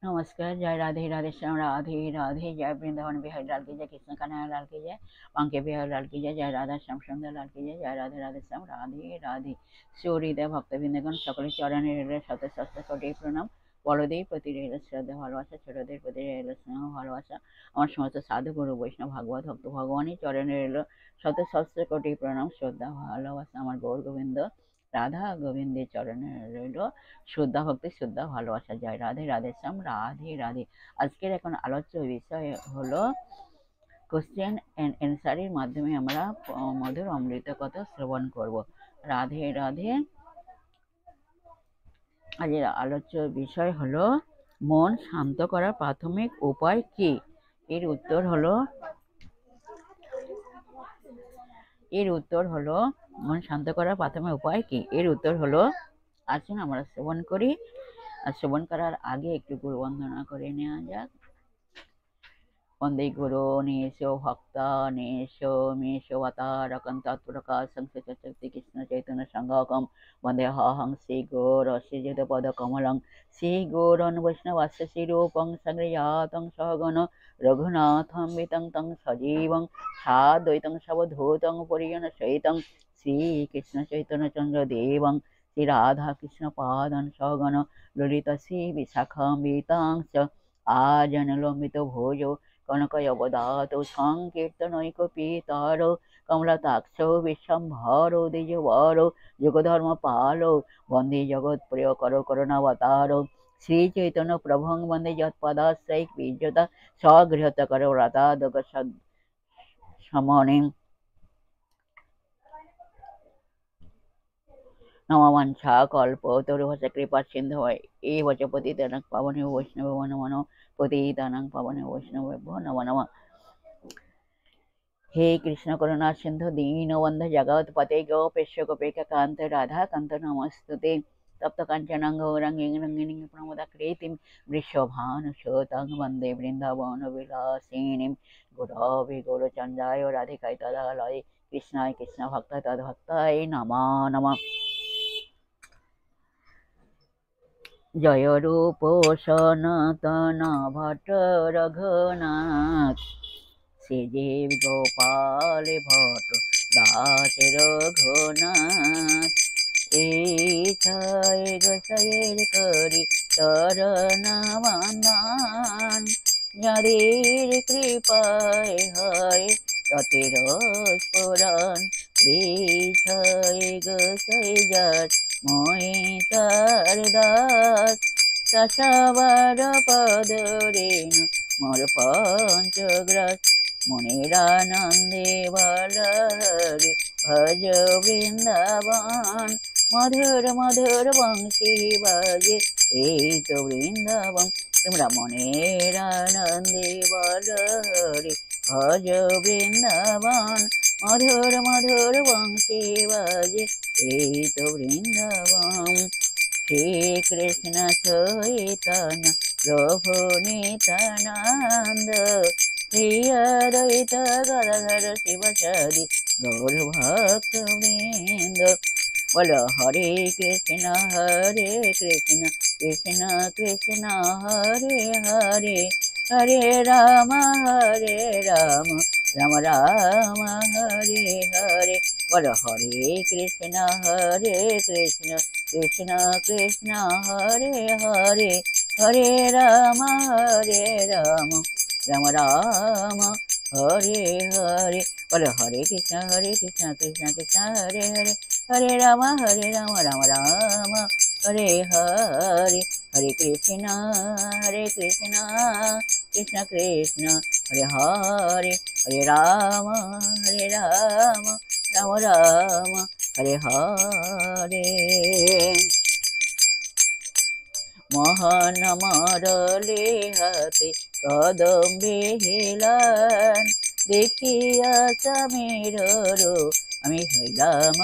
नमस्कार। जय राधे राधे श्याम राधे राधे। जय वृंदावन बिहारी लाल की जय, कृष्ण कन्हैया लाल की जय, बांके बिहारी लाल की जय, जय राधा श्याम सुंदर लाल की जय, जय राधे राधे श्याम राधे राधे। সুহৃদয় ভক্তবৃন্দগণ সকলে চরণে রইল শত সহস্র কোটি প্রণাম। বড়দের প্রতি রইল শ্রদ্ধা ভালোবাসা, ছোটদের প্রতি রইল স্নেহ ভালোবাসা। আমার সমস্ত সাধু গুরু বৈষ্ণব ভাগবত ভক্ত ভগবানের চরণে রইল শত সহস্র কোটি প্রণাম শ্রদ্ধা ভালোবাসা। আমার গৌর গোবিন্দ রাধা গোবিন্দের চরণে রইল শ্রদ্ধা ভক্তি শ্রদ্ধা ভালোবাসা। জয় রাধে রাধে শ্যাম রাধে রাধে। আজকের এখন আলোচ্য বিষয় হলো কোশ্চেন অ্যান্ড অ্যান্সারের মাধ্যমে আমরা মধুর অমৃত কথা শ্রবণ করব। রাধে রাধে। আজকের আলোচ্য বিষয় হলো মন শান্ত করার প্রাথমিক উপায় কি। এর উত্তর হলো মন শান্ত করার প্রাথমিক উপায় কি। এর উত্তর হলো, আসুন আমরা শ্রবণ করি। আর শ্রবণ করার আগে একটু গুরু বন্দনা করে নেওয়া যাক। वंदे गुरो नेशो भक्ता नेशो मेशो अवतारकं तत्प्रकाशं सच्चिदानन्द कृष्ण चैतन्य संघकं वंदे अहं श्री गौरश्रीयुतपदकमलं श्री गौरं वैष्णवस्य श्रीरूपं सग्रजातं सहगण रघुनाथं वितं तं सजीवं साद्वैतं सवधूतं परिजनसहितं श्रीकृष्ण चैतन्य चन्द्रदेवं श्रीराधाकृष्णपादान् सहगण ललिता श्रीविशाखान्वितांश्च आजनलम्बितो भोजो कनकयवदातो संकीर्तनैकपीतारो कमलताक्षो विश्वम्भरो द्विजवरो युगधर्मपालो वन्दे जगत्प्रिय करो करुणावतारो श्रीचैतन्य प्रभुं वन्दे यत्पदाश्रयविजता स्वगृहतकरो रतादगसमणिं नमवंशाकल्पतरुभ्यश्च कृपासिन्धवे एव च पतितानां पावनेभ्यो वैष्णवेभ्यो नमो नमः। पतितानां पावनेभ्यो वैष्णवेभ्यो नमो नमः। हे कृष्ण करुणा सिंधु दीनबन्धु जगत्पते गोपेश्वर गोपिकान्त राधाकान्त नमस्तुते। तप्त काञ्चनं गौराङ्गीं रङ्गिणीं प्रमोदाकृतिं वृषभानुसुतां वन्दे वृन्दावनविलासिनीं। गुरवे गौरचन्द्राय राधिकाय तदालये कृष्णाय कृष्णभक्ताय तद्भक्ताय नमो नमः। जय रूप सनातन भट्ट रघुनाथ श्रीजीव गोपाल भट्ट दास रघुनाथ। इच्छाय गोसाइर करी चरण वंदन যাদের কৃপায় হয় ততের স্ফুরণ। বিষয় গোসাই যার মই তার দাস সবার পদ রেণু মোর পঞ্চগ্রাস। মনের আনন্দে বলহরি ভজ বৃন্দাবন মধুর মধুর বংশী বাজে এই তো বৃন্দাবন। তোমরা মনের আনন্দে বলহরি ভজ বৃন্দাবন মধুর মধুর বংশী বাজে এই তো বৃন্দাবন। শ্রীকৃষ্ণ চৈতন্য প্রভু নিত্যানন্দ শ্রী অদ্বৈত গদাধর শিবসাদি গৌর ভক্তবৃন্দ। বলো হরে কৃষ্ণ কৃষ্ণ কৃষ্ণ হরে হরে হরে রাম রাম রাম হরে হরে। বলো হরে কৃষ্ণ কৃষ্ণ কৃষ্ণ হরে হরে হরে রাম রাম রাম হরে হরে। বলো হরে কৃষ্ণ কৃষ্ণ কৃষ্ণ হরে হরে হরে রাম রাম রাম হরে হরে। হরে কৃষ্ণ কৃষ্ণ কৃষ্ণ হরে হরে হরে রাম রাম রাম হরে হরে। মোহন মরলে হাতে কদম বেহিলান দেখিয়া স্বামীর রূপ আমি হইলাম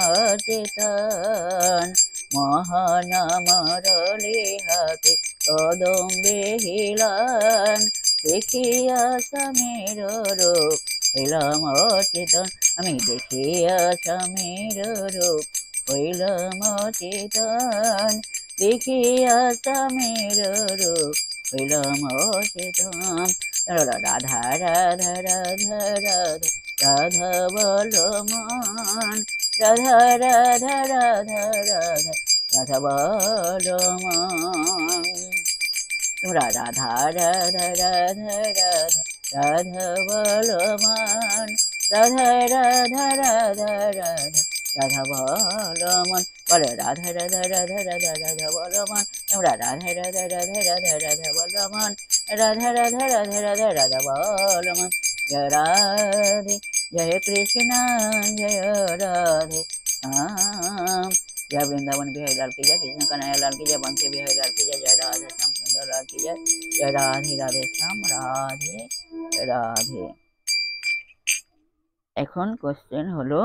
চেতন। মোহন মরলে হাতে কদম বেহিলান দেখিয়া স্বামীর রূপ হইলাম চেতন। আমি দেখিয়া স্বামীর রূপ হইলাম চেতন। দেখিয়া স্বামীর রূপ হইলাম অচেতন। রাধা রাধা রাধা রাধা রাধা বলো মন, রাধা রাধা রাধা রাধা রাধা বলো মন। তোমরা রাধা রাধা রাধা রাধা রাধা বলো মন, রাধা রাধা রাধা রাধা রাধা বলো মন। বলো রাধা রাধা রাধা রাধা রাধা বলো মন, তোমরা রাধা রাধা রাধা রাধা রাধা বলো মন, রাধা রাধা রাধা রাধা রাধা বলো মন। জয় রাধে জয় কৃষ্ণ জয় রাধে শ্যাম। जय वृंदावन बिहारी लाल की जय, कृष्ण कन्हैया लाल की जय, बंसी बिहारी लाल की जय, जय राधे श्याम सुंदर लाल की जय, जय राधे राधे श्याम राधे রাধে। এখন কোশ্চেন হলো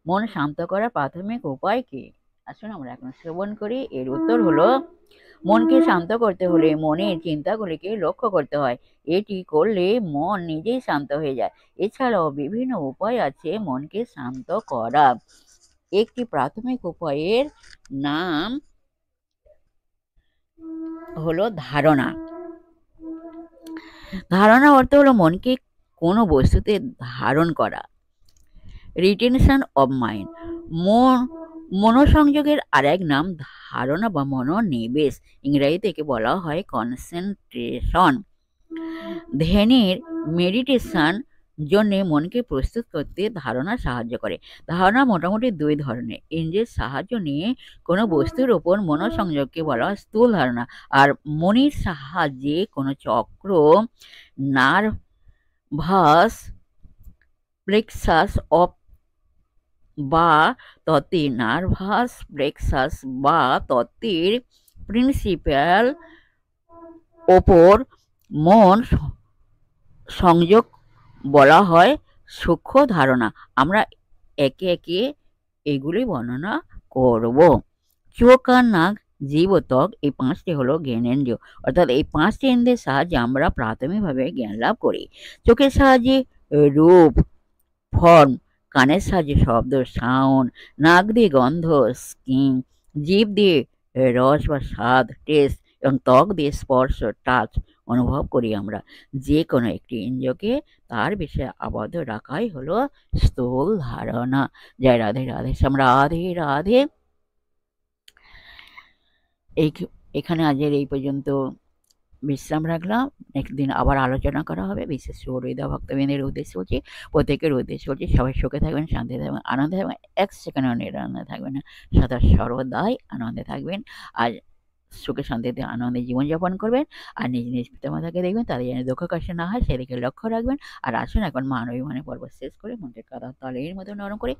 মন শান্ত করার প্রাথমিক উপায় কি? আসুন আমরা এখন শ্রবণ করি। এর উত্তর হলো মনকে শান্ত করতে হলে মনের চিন্তাগুলিকে লক্ষ্য করতে হয়। এটি করলে মন নিজেই শান্ত হয়ে যায়। এছাড়াও বিভিন্ন উপায় আছে মনকে শান্ত করা। একটি প্রাথমিক উপায়ের নাম হলো ধারণা। ধারণা অর্থ হলো মনকে কোনো বস্তুতে ধারণ করা। Retention of mind. মনোসংযোগের আরেক নাম ধারণা বা মনোনিবেশ। ইংরেজিতে একে বলা হয় কনসেন্ট্রেশন। ধ্যানের মেডিটেশন জন্য মনকে প্রস্তুত করতে ধারণা সাহায্য করে। ধারণা মোটামুটি দুই ধরনের। ইন্দ্রিয়ের সাহায্য নিয়ে কোনো বস্তুর ওপর মনোসংযোগকে বলা হয় স্থূল ধারণা, আর মনের সাহায্যে কোনো চক্র, নার্ভাস প্লেক্সাস অফ বা তত্ত্বের নার্ভাস প্লেক্সাস বা তত্ত্বের প্রিন্সিপাল ওপর মন সংযোগ বলা হয় সূক্ষ্ম ধারণা। আমরা একে একে এগুলি বর্ণনা করব। চোখ, কান, নাক, জিভ ও ত্বক, এই পাঁচটি হলো জ্ঞানেন্দ্রিয়। অর্থাৎ এই পাঁচটি ইন্দ্রিয়ের সাহায্যে আমরা প্রাথমিকভাবে জ্ঞান লাভ করি। চোখের সাহায্যে রূপ, ফর্ম, কানের সাহায্যে শব্দ, সাউন্ড, নাক দিয়ে গন্ধ, স্কিন, জিভ দিয়ে রস বা স্বাদ, টেস্ট, এবং ত্বক দিয়ে স্পর্শ, টাচ অনুভব করি। আমরা যে কোনো একটি ইন্দ্রিয়কে তার বিষয়ে আবদ্ধ রাখাই হলো স্থূল ধারণা। জয় রাধে রাধে শ্যাম রাধে রাধে। এখানে আজের এই পর্যন্ত বিশ্রাম রাখলাম। নেক্সট দিন আবার আলোচনা করা হবে। বিশেষ হৃদয় ভক্তবৃন্দের উদ্দেশ্য হচ্ছে, প্রত্যেকের উদ্দেশ্য হচ্ছে সবাই সুখে থাকবেন, শান্তিতে থাকবেন, আনন্দে থাকবেন, এক সেকেন্ডও নিরানন্দে থাকবেন না, সদা সর্বদাই আনন্দে থাকবেন। আর সুখে শান্তিতে আনন্দে জীবনযাপন করবেন। আর নিজ নিজ পিতামাতাকে দেখবেন, তাদের যেন দুঃখ কষ্ট না হয় সেদিকে লক্ষ্য রাখবেন। আর আসুন এখন মান অভিমানের পর্ব শেষ করে মনকে কাদা তালের মতো নরম করে,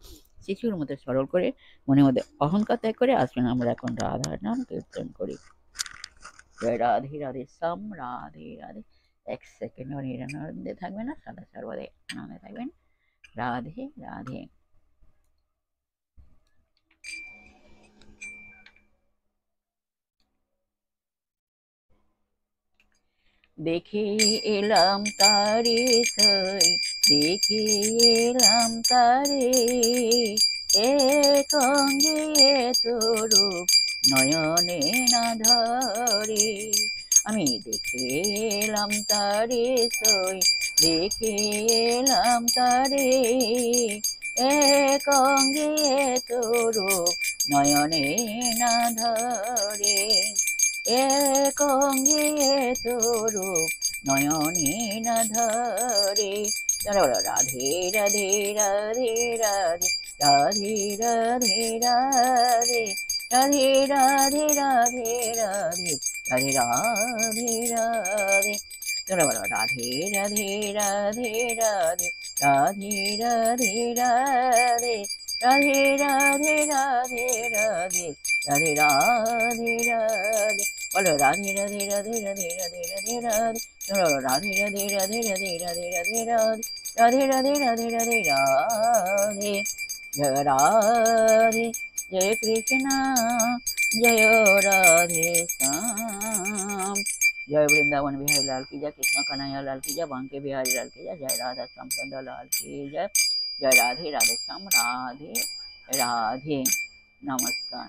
শিশুর মতো সরল করে, মনের মধ্যে অহংকার ত্যাগ করে আসুন আমরা এখন রাধার নাম কীর্তন করি। জয় রাধে রাধে শ্যাম রাধে রাধে। এক সেকেন্ডও নিরানন্দে থাকবেন না, সদা সর্বদাই আনন্দে থাকবেন। রাধে রাধে। দেখে এলাম তারে সই, দেখে এলাম তারে, এক অঙ্গে তোরু নয়নে না ধরে। আমি দেখে এলাম তারে সই, দেখে এলাম তারে, এক অঙ্গে তোরু নয়নে না ধরে, এক অঙ্গে তোরু নয়নে না ধরে। রাধে রাধে রাধে রাধে রাধে রাধে রাধে রাধে রাধে রাধে রাধে রাধে রাধে রাধে। রাধে রাধে রাধে রাধে রাধে রাধে রাধে রাধে রাধে রাধে রাধে রাধে রাধে রাধে। বলো রাধে রাধে রাধে রাধে রাধে রাধে রাধে। রাধে রাধে রাধে রাধে রাধে রাধে রাধে রাধে রাধে রাধে রাধে রাধে। জয় রাধে জয় কৃষ্ণ জয় রাধে শ্যাম। जय वृंदावन बिहारी लाल की जय, कृष्ण कन्हैया लाल की जय, बांके बिहारी लाल की जय, जय राधा श्याम सुंदर लाल की जय, जय राधे राधे श्याम राधे राधे। नमस्कार।